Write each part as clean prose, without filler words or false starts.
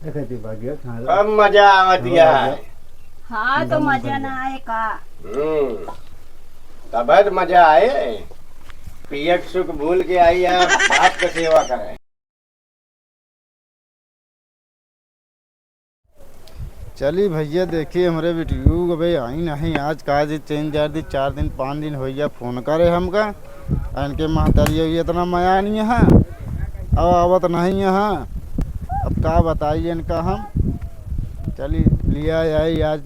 अब मजा आवतिया है। हाँ तो मजा ना आए का। तब मजा आए। पियक सुख भूल के आई है, बाप का सेवा करे। चली भैया देखिए हमारे वीडियो भाई आई नहीं आज कहा जी 3 4 दिन 5 दिन हो गया फोन करे हमका इनके महतारी इतना मया नहीं है अब आवत नहीं है। अब क्या बताइए इनका हम चली लिया आई आज।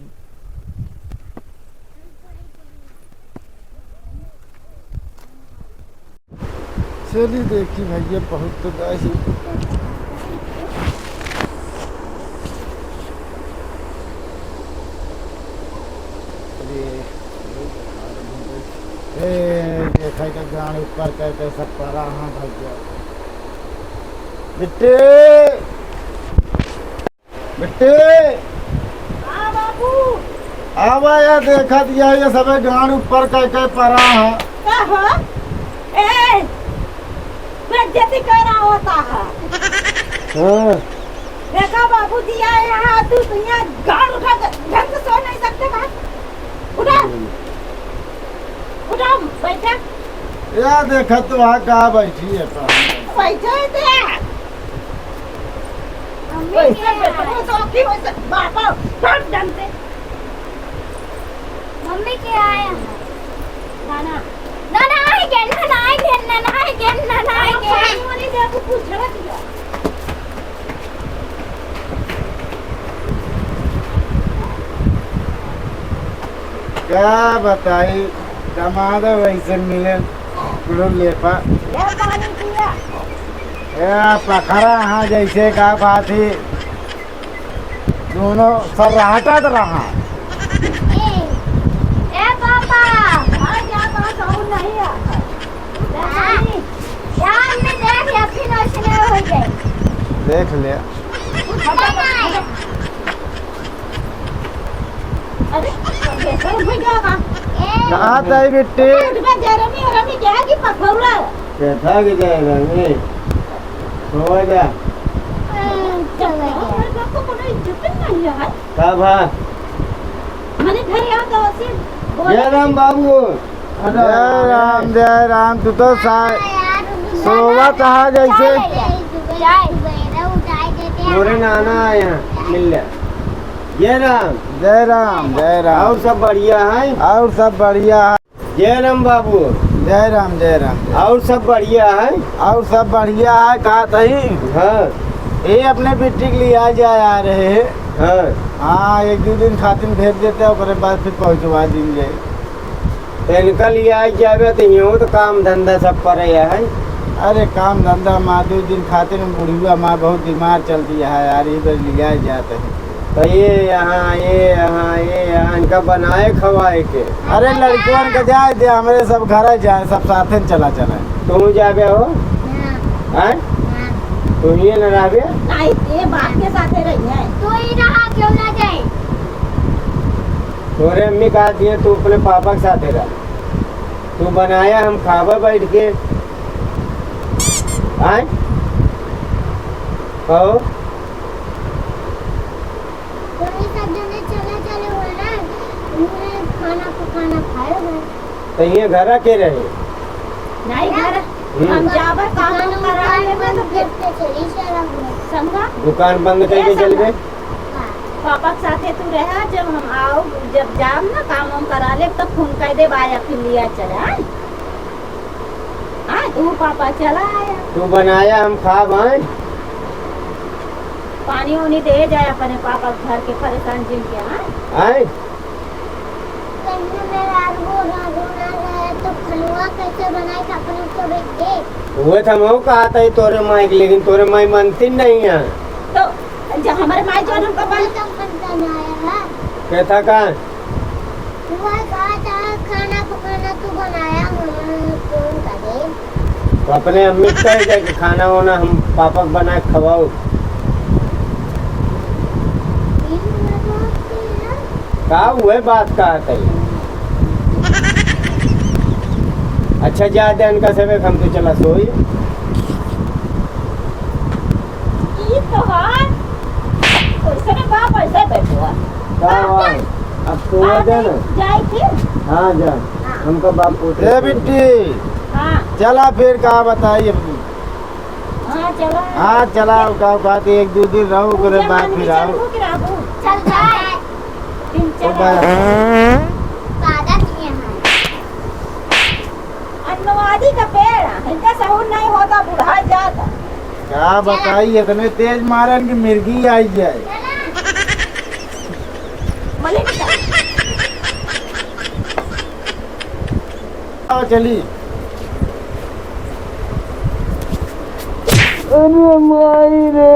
चलिए देखिए भैया बहुत तो गई देखा के गान ऊपर करके सब पड़ा हाँ भैया बिट्टे बिट्टे हाँ बाबू। आवा यार देखा दिया ये सब गान ऊपर करके पड़ा है। क्या हो? ए, बेइज्जती कर रहा होता है। हाँ। देखा बाबू दिया है यहाँ तू यहाँ गाड़ उठा ढंग से सो नहीं सकते का? उठा उठा बैठा। यार देखा तो वहाँ कहाँ बैठी है बैठे थे। वैसे बैठो तो की वैसे बाबा सब ढंग से। मम्मी के आया नाना नाना आए के नाना आए के नाना आए के नाना आए के वाली देखो पूछ रहा दिया। क्या बताई दमाद वैसे मिले लेपा ये पानी पिया। या पखरा हाँ जैसे का बात ही दोनों सब रहता तो रहा ए पापा हाँ क्या बात और नहीं आता। यार मैं देख या फिर ऐसे हो गए देख लिया। अरे कैसे उठ गया? कहाँ ताई बिट्टी जेरमी रमी क्या की पकौड़ा कैसा कि जाएगा नहीं हो जा चल गया। को कोई इज्जत नहीं है। कब है मैंने घर आ तो ऐसे जय राम बाबू। जय राम तू तो सोवा कहा जैसे मोरे नाना आए हैं मिल ले। जय राम जय राम जय राम और सब बढ़िया है। और सब बढ़िया है। जय राम बाबू। जय राम जय राम और सब बढ़िया है। और सब बढ़िया है कहा थी हाँ ये अपने बेटी के लिए आ जाए आ रहे हैं। हाँ हाँ 1-2 दिन खातिर भेज देते हैं उसके बाद फिर पहुँचवा देंगे। तो इनका लिए आ जाएगा तो यूँ तो काम धंधा सब पर है। अरे काम धंधा माँ 2 दिन खातिर बुढ़िया माँ बहुत बीमार चलती है यार ये बार लिया जाते हैं। तो ये यहाँ इनका बनाए खवाए के। अरे लड़कियों का जाए दे हमारे सब घर जाए सब साथ चला तुम जाबे हो हैं? तुम ये न रहबे नहीं ये बात के साथ रही है। तो ही रहा क्यों ना जाए तोरे अम्मी कहा दिए तू अपने पापा के साथ रह। तू बनाया हम खावा बैठ के हैं? कहो तो ये सब जने चले हो ना उन्हें खाना पकाना खाएगा तो ये घर के रहे नहीं घर हम जावे काम कराने में तो फिर चली शराब समझा दुकान बंद करके चल गए। पापा के साथे तू रहा जब हम आओ जब जाम ना काम हम करा ले तब फोन कर दे आया फिर लिया चला हाँ तू पापा चला आया तू बनाया हम खाब हैं। पानी उनी दे जाए अपने पापा घर के परेशान जिन के हाँ हैं? तो खलुआ कैसे बनाए अपने को देख के वो था मैं कहा था तोरे माई लेकिन तोरे माई मानती नहीं है। तो जब हमारे माँ जो हमको कहता कहाँ खाना पकाना तू बनाया कौन करे तो अपने अम्मी को कह दे कि खाना वाना हम पापा को बना के खवाओ। का हुए बात कहा था अच्छा जा दे इनका सब हम तो चला सोई। तो है अब तो आ जा ना। जाए फिर। हाँ जा, हमका बाप पूछे। ए बिट्टी हाँ चला फिर का बताइए। हाँ चलो। हाँ चला का बात एक दो दिन रहो करे बाद फिर आओ। चल जाए ओ भाई दादा किए हैं अन्नवादी का पेड़ है, इनका सहूर नहीं होता बुढ़ा जाता। क्या बताइए इतने तेज मारन कि मिर्गी आई जाए। मलिक का। आओ चली। अरे माई रे।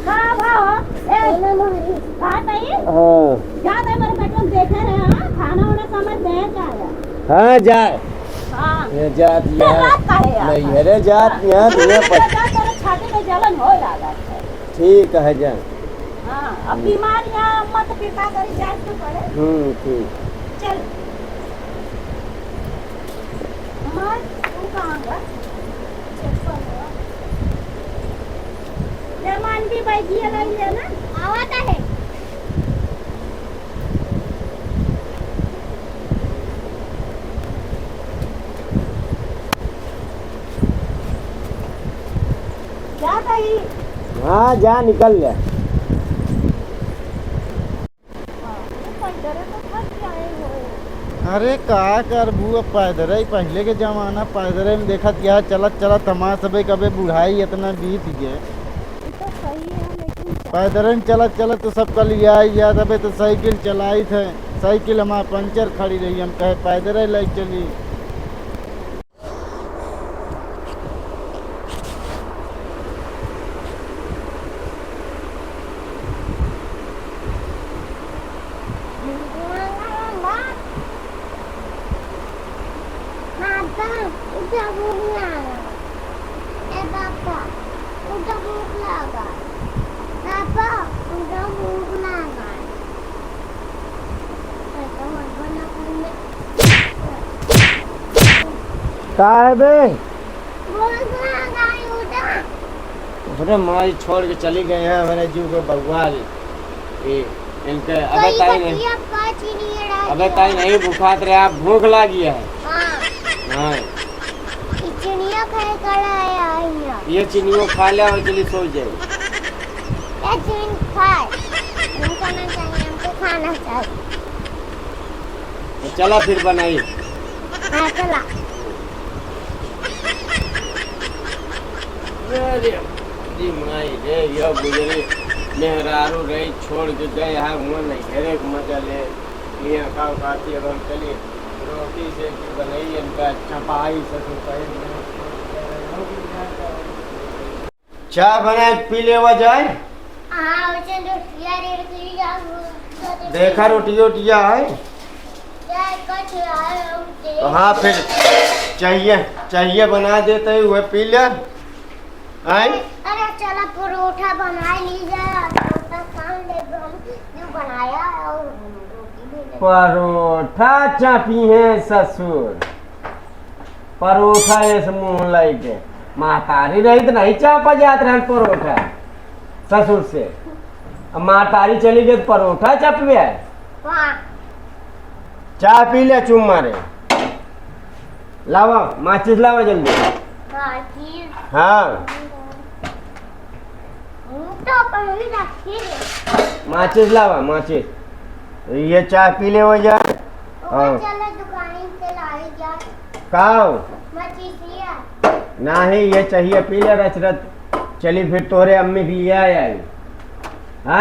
हाँ भाव बात आई हाँ याद है मेरे बेटे देखे रहे हाँ खाना वाना समझ नहीं जाए। हाँ जाए। हाँ ये जात ये यहाँ रात का है यार। नहीं है रे जात यहाँ तुम्हें तेरे छाती में जलन हो जाता है। ठीक है जा। हाँ अब बीमारियाँ मत पिता करी जाए तो पड़े। ठीक। चल माँ तू कहाँ गया? जमान भी बैठी है नहीं है ना आवता है क्या कही? हाँ जा निकल जा। अरे का करबू अब पैदल ही पहले के जमाना पैदल में देखा क्या चलत चलत हमार सबे कबे बुढ़ाई इतना बीत गए। तो सही है लेकिन पैदल में चलत चलत तो सब कल आई याद अबे तो साइकिल चलाई थे। साइकिल हमारा पंचर खड़ी रही हम कहे पैदल ही ले चली। Papa, udah bunga. Papa, udah bunga. Papa, udah bunga. का है बे? उdah. अरे माई छोड़ के चली गए हैं हमारे जीव को बगवाल। ये इनके अबे ताई नहीं बुखार रहे आप भूख लगी है। हाँ चिड़िया खाए कड़ा है ये चीनियों खा लिया और चली सो जाए। खाए हमको ना चाहिए हमको खाना चाहिए। तो चला फिर बनाई। हाँ चला अरे जी माई रे ये गुजरे मेहरारू रही छोड़ के गए यहाँ मुँह नहीं घेरे को मजा ले यहाँ खाओ खाती अब हम चली रोटी से की बनाई इनका चपाई ससुर चाय बनाए पी ले हुआ जाए। हाँ उसे रोटियाँ रोटियाँ देखा रोटी रोटियाँ है तो हाँ फिर चाहिए बना देते हुए पी ले आई। अरे चला परोठा बना लीजिए परोठा खान ले जो बनाया है और रोटी भी ले। परोठा चापी है ससुर परोठा ऐसे मुँह लाई के महतारी रही तो नहीं चापा जात रहे परोठा ससुर से। अब महतारी चली गई तो परोठा चाप है। वाह चाय पी ले चुम मारे लावा माचिस लावा जल्दी। हाँ तो पहले रखिए माचिस लावा माचिस। ये चाय पी ले हो जाए। हाँ चलो दुकान से लाई जा काओ मचीसिया नहीं ये चाहिए पी ले रचरत चली फिर तोरे अम्मी की लिया आई हैं और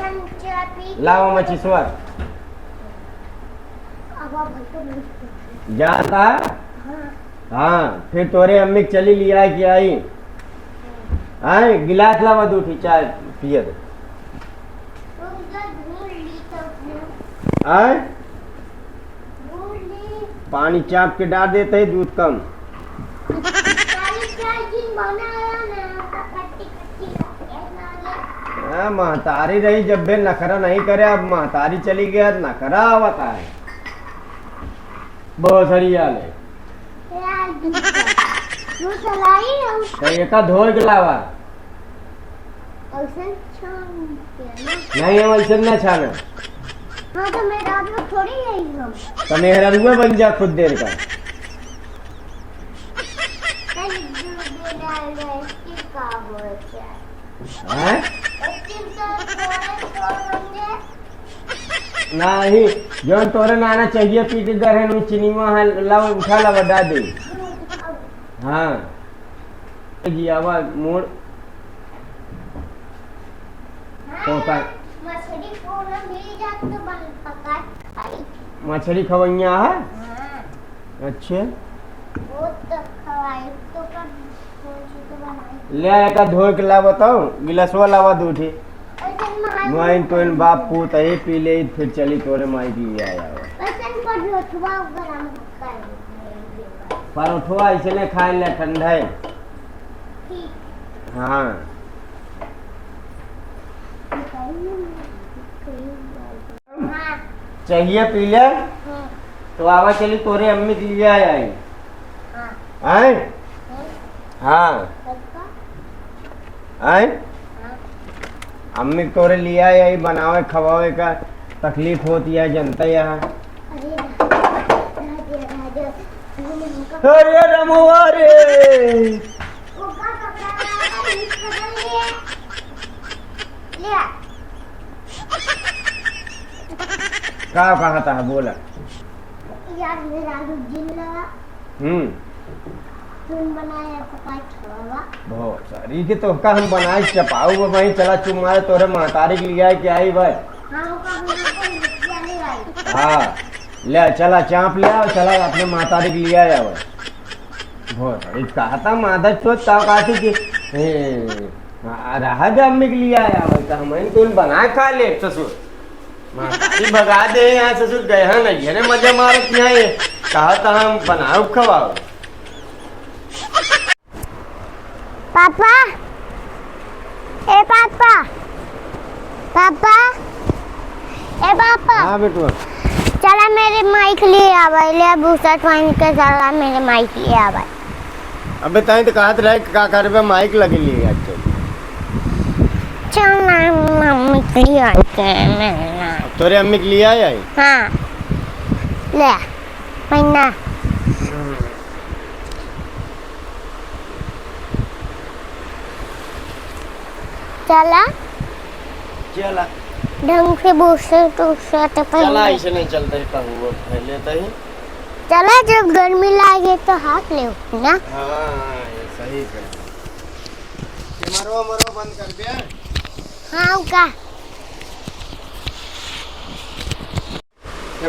हम चाय पी लावा मचिसवा अब आप जाता हाँ फिर तोरे अम्मी की चली लिया कि आई आई गिलास लावा दूठी चाय पिए दे। ढूंढ ली तो आय ढूंढ ली पानी चाप के डाल देते हैं दूध कम। काली चाय जिन बनाया ना खट्टी खट्टी हाँ महतारी रही जब बे नखरा नहीं करे अब महतारी चली गया तो नखरा आवता है बहुत सारी हाल है। वो चलाई तो एक धोल के लावा औसन छान के नहीं हम ऐसे ना छाना। हाँ तो मैं रात में थोड़ी यही हम तो मेहरा रुआ बन जा खुद देर का। कल दूध डाल रहे इसकी का बोलते हैं हैं? इसकी तो थोड़े समझे नहीं जो तोरे नाना चाहिए पी के गरे नु चीनी वहाँ लाव उठा ला बड़ा दे। हाँ गियावा मोड़ तो का मछली को ना मिल जात तो बन पका खाई मछली खवैया है। हाँ अच्छे वो तो खवाई तो कर कौन सी तो बनाई ले आया का धो के ला बताओ गिलासवा लावा दूठी ऐसे माइन तो इन बाप पूत है पी ले फिर चली तोरे माई की ले आया ऐसे पर रोटवा गरम कर परोठवा इसने खाए ले ठंडा है। ठीक हाँ हाँ चाहिए पी ले तो आवा चली तोरे अम्मी के लिए आई। हाँ आए हाँ आए अम्मी के तोरे लिए आई बनावे खवावे का तकलीफ होती है जनता यहाँ। अरे राजा अरे रमुआ रे ऊपर कपड़ा लगा मिक्स कर ले का कहता है बोला। यार मेरा जिन लगा तुम बनाया पकाई छवा बहुत सारी के तो का हम बनाए चपाऊ वहीं चला चुमाए तोरे महतारी के लिए के आई भाई। हाँ का बना को मिक्स ले आई हाँ ले चला चाप ले आओ चला अपने महतारी के लिए आया भाई। बहुत सारी कहता माधा चोत का कहती कि रहा जा अम्मी के लिए आया भाई तो हम तो बना खा ले ससुर महतारी भगा दे यहाँ ससुर गए हैं नहीं है मजा मारे यहाँ ये कहा था हम बनाओ खवाओ। पापा ए पापा पापा ए पापा हाँ बेटू चला मेरे माइक लिए आवे ले भूसा टवाइन के चला मेरे माइक लिए आवे अब बताएं तो कहत रहे का करबे माइक लगे लिए आज चल ना मम्मी के लिए आके मैं तोरे अम्मी के लिए आई। हाँ ले मैंने चला चला ढंग से भूसा टूसा तो चला पहले ऐसे नहीं चलते है कहूँ लेते ही। चला जब गर्मी लागे तो हाथ ले ना हाँ ये सही कर मरवा मरवा बंद कर दिया। हाँ का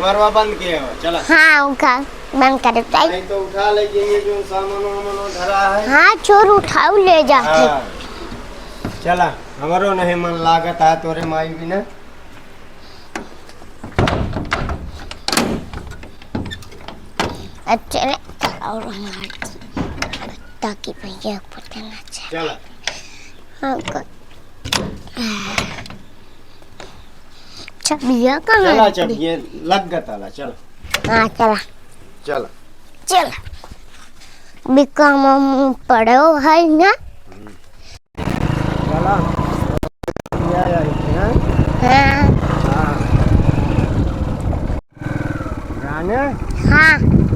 मरवा बंद किया हो चला। हाँ का बंद कर दे नहीं तो उठा ले जाएंगे जो सामान वामान धरा है। हाँ चोर उठाओ ले जाके हाँ चला हमारो नहीं मन लागत है तोरे माई भी ना। अच्छा और ताकि भैया पता ना चले। चला हाँ का भैया कहाँ चला है? जब ये लग गया ताला चल हाँ चला चला चला बिकम पढ़ो है ना चला हाँ जाने हाँ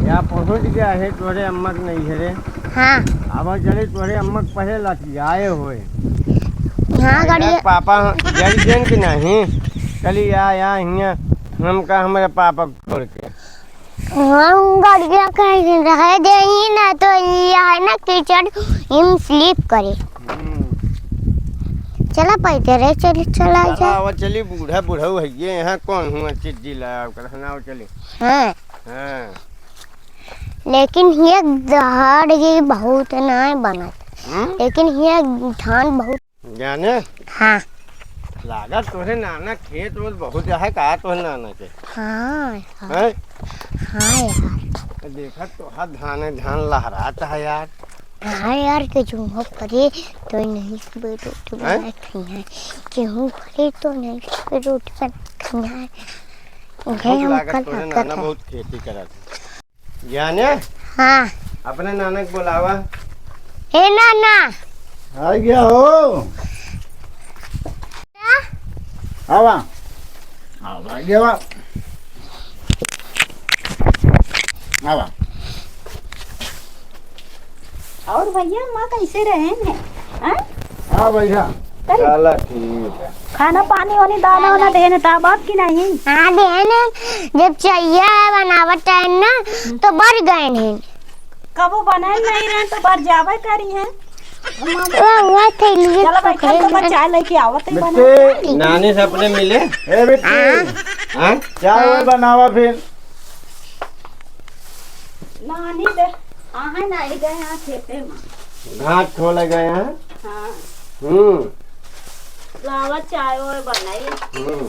या पहुंच गया है तोरे अम्मा के नहीं है रे। हाँ अब चले तोरे अम्मा के पहले लठी आए हुए हाँ गाड़ी पापा जन की नहीं चली आया हियाँ हम का हमारे पापा को छोड़ के हम गाड़ियाँ कहीं रह दे ही ना तो ये है ना कीचड़ हम स्लीप करे चला पैदल रे चला जा वो चली बूढ़ा बूढ़ा है ये यहाँ कौन हुआ चिट्ठी लाया कर ना चली। हाँ हाँ लेकिन ये दहाड़ ये बहुत ना बनत लेकिन ये धान बहुत जाने हाँ लागत तोरे नाना खेत में बहुत है का तोरे नाना के हाँ हैं हाँ यार देखा तो हाथ धान लहराता है यार। हाँ यार के जुम्मो करे तो नहीं सुबह रोटी बना खाई है गेहूँ करे तो नहीं सुबह रोटी बना खाई है बहुत लागत तोरे नाना बहुत खेती करा था जाने। हाँ अपने नाना को बुलावा। ए नाना आ गया हो आवा आओ भाई आवा आवा। और भैया माँ कैसे रहे हैं? हाँ? हाँ भैया चला ठीक है। खाना पानी वानी दाना वाना देने ताबाद की नहीं? हाँ देन जब चाहिए बनावट टाइम ना तो बढ़ गए हैं। कबो बनाए नहीं रहे तो बार जावे करी है। वो थे लिए चलो बैठा तो मैं चाय लेके आवत ही बना। बिट्टी नानी से अपने मिले। ए बिट्टी हाँ चाय वाय बनावा फिर। नानी दे आहे नहीं गए हैं खेते में। घाट खोले गए हैं। हाँ हम्म लावा चाय और बनाई। हम्म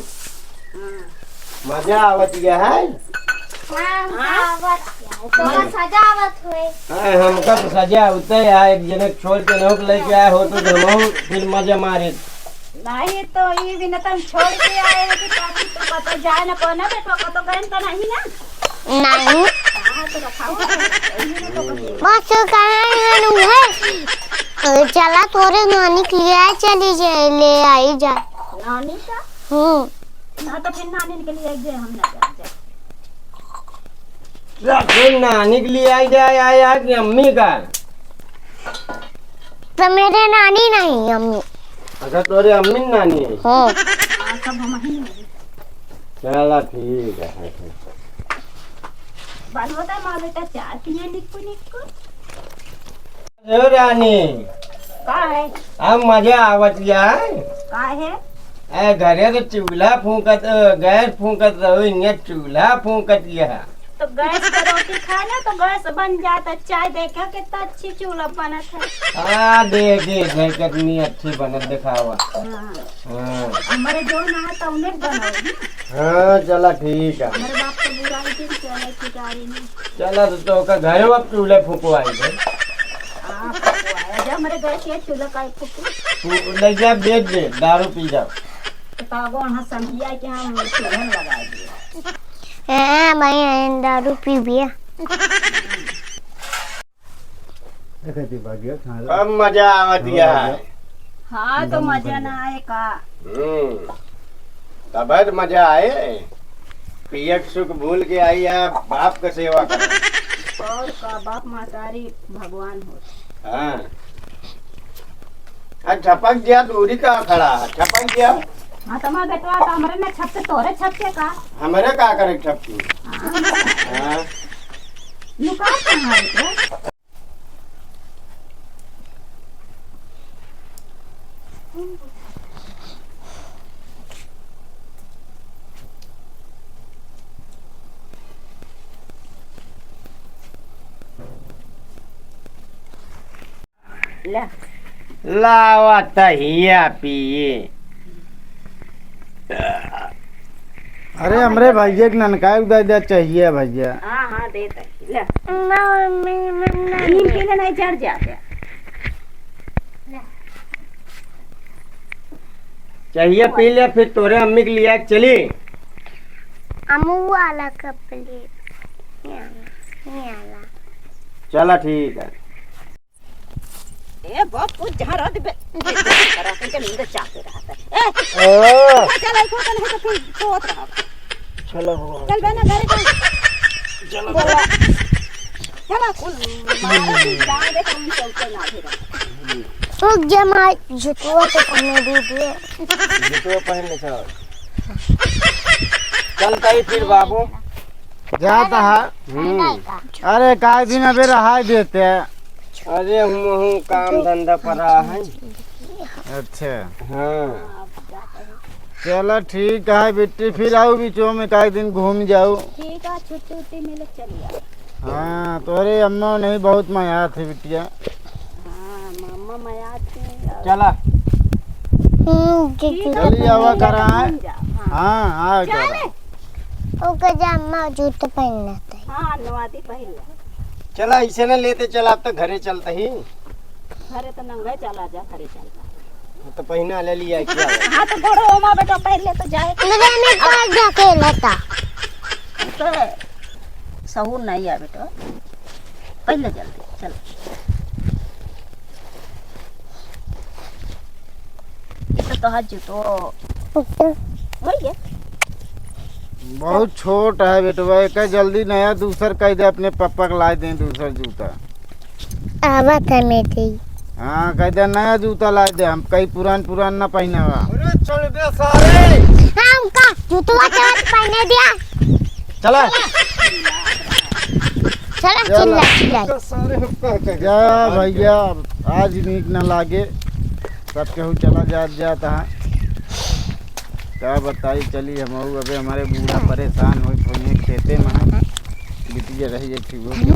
मजा आवत गया है। सजावट हुए हमका तो सजा होता है। एक जने छोड़ के नौक लेके आए हो तो हम फिर मजा मारे। नहीं तो ये भी न तुम छोड़ के आए हो कि ताकि तो पता जाए ना कोना बेटा को तो गए तो नहीं ना। नहीं हाँ तो रखाओ बस कहाँ है चला तोरे नानी के लिए आए चली जाए ले आई जा। नानी का ना तो फिर नानी के लिए जाए हम ना जाए। फिर नानी के लिए आई जाए आया कि अम्मी का? तो मेरे नानी नहीं अम्मी। अच्छा तोरे अम्मी नानी है। हाँ सब हम ही चला ठीक है। बनवता माँ बेटा चाय पिए निक्कू निक्कू। ओ रानी का है? अब मजा आवत है। का है? ए घरे तो चूल्हा फूकत गैस फूकत रहो इन्हें चूल्हा फूकत यह। तो गैस पर रोटी खाना तो गैस बन जाता। चाय देखा कितना अच्छी चूल्हा बना था। हाँ देखे थे कितनी अच्छी बनत दिखावा। हाँ हाँ हमारे जो ना है तो उन्हें बनाओ। हाँ चला ठीक है। हमारे बाप तो बुराई दिन चले की गाड़ी में। चला तो का घर अब चूल्हे फूकवाई थे। हाँ पकवाया जब हमारे गैस ये चूल्हा का फूकू ले जा बेच दे दारू पी जाओ। तो तागो वहाँ समझिया कि हम चूल्हा लगा दिए। भाई दारू पी बिया अब मजा आवत है। हाँ तो मजा ना आए का। तब मजा आए। पियक सुख भूल के आई है बाप का सेवा कर। और का बाप मातारी भगवान हो। हाँ ठपक गया दूरी का खड़ा ठपक गया। हाँ तो मैं बेटवा तो हमारे में छपते तोरे छपते का। हमारे का करे ठपकी। हाँ लुका कहाँ है? लावा तहिया पिए। अरे हमरे भैया के ननकाय उदा चाहिए भैया। हाँ हाँ देता ले। नीम के लिए नहीं चढ़ जाते। चाहिए पी ले फिर तोरे अम्मी के लिए चली। अमू वाला कपड़े चला ठीक है। ए बापू जहाँ रह दे करा के नींद चाहते रहता है। ए चल आई खोता नहीं तो फिर सोत रहा। चलो चल बना घर का। चलो चला कुल मारा की जा दे हम चलते ना फिर। तो जमा जुतवा तो पहने दीजिए। जूते पहन ले चल। चलता ही फिर बाबू जाता है। अरे काय दिन अबे रहा देते हैं। अरे हम काम धंधा पर रहा है। अच्छा हाँ चलो ठीक है बेटी फिर आओ बीचों में काय दिन घूम जाओ। ठीक है छुट्टी उट्टी मिले चलिए। हाँ तोरे अम्मा नहीं बहुत माया थी बिटिया। हाँ मामा मैं आते। चला चलिए आवा करा है। हाँ आ करा। ओ गजामा जूता पहनना था। हाँ नवादी पहले। चला इसे न लेते चला अब तो घरे चलता ही। घरे तो नंगे चला जा घरे चलता। तो पहना ले लिया क्या। हाँ तो बड़ो ओमा बेटा पहले तो जाए। मैंने कहा जाके लेता। तो सहूर नहीं है बेटा पहले जल्दी चल। तो हाथ जूतो हो गया बहुत छोट है बेटवा, एक जल्दी नया दूसर कह दे, अपने पापा को ला दें दूसर जूता। आवा था मैं दी हाँ कह दे नया जूता ला दे, हम कई पुरान ना पहनावा। अरे छोड़ दे सारे। हम का जूतवा चला पहने दिया। चला चला चिल्ला चिल्ला सारे हुक्का कह जा भैया आज नीक न लागे, सब केहू चला जाता है। क्या बताई, चली हम अबे हमारे बूढ़ा परेशान हो खेते में बिटिया रही एक मुझे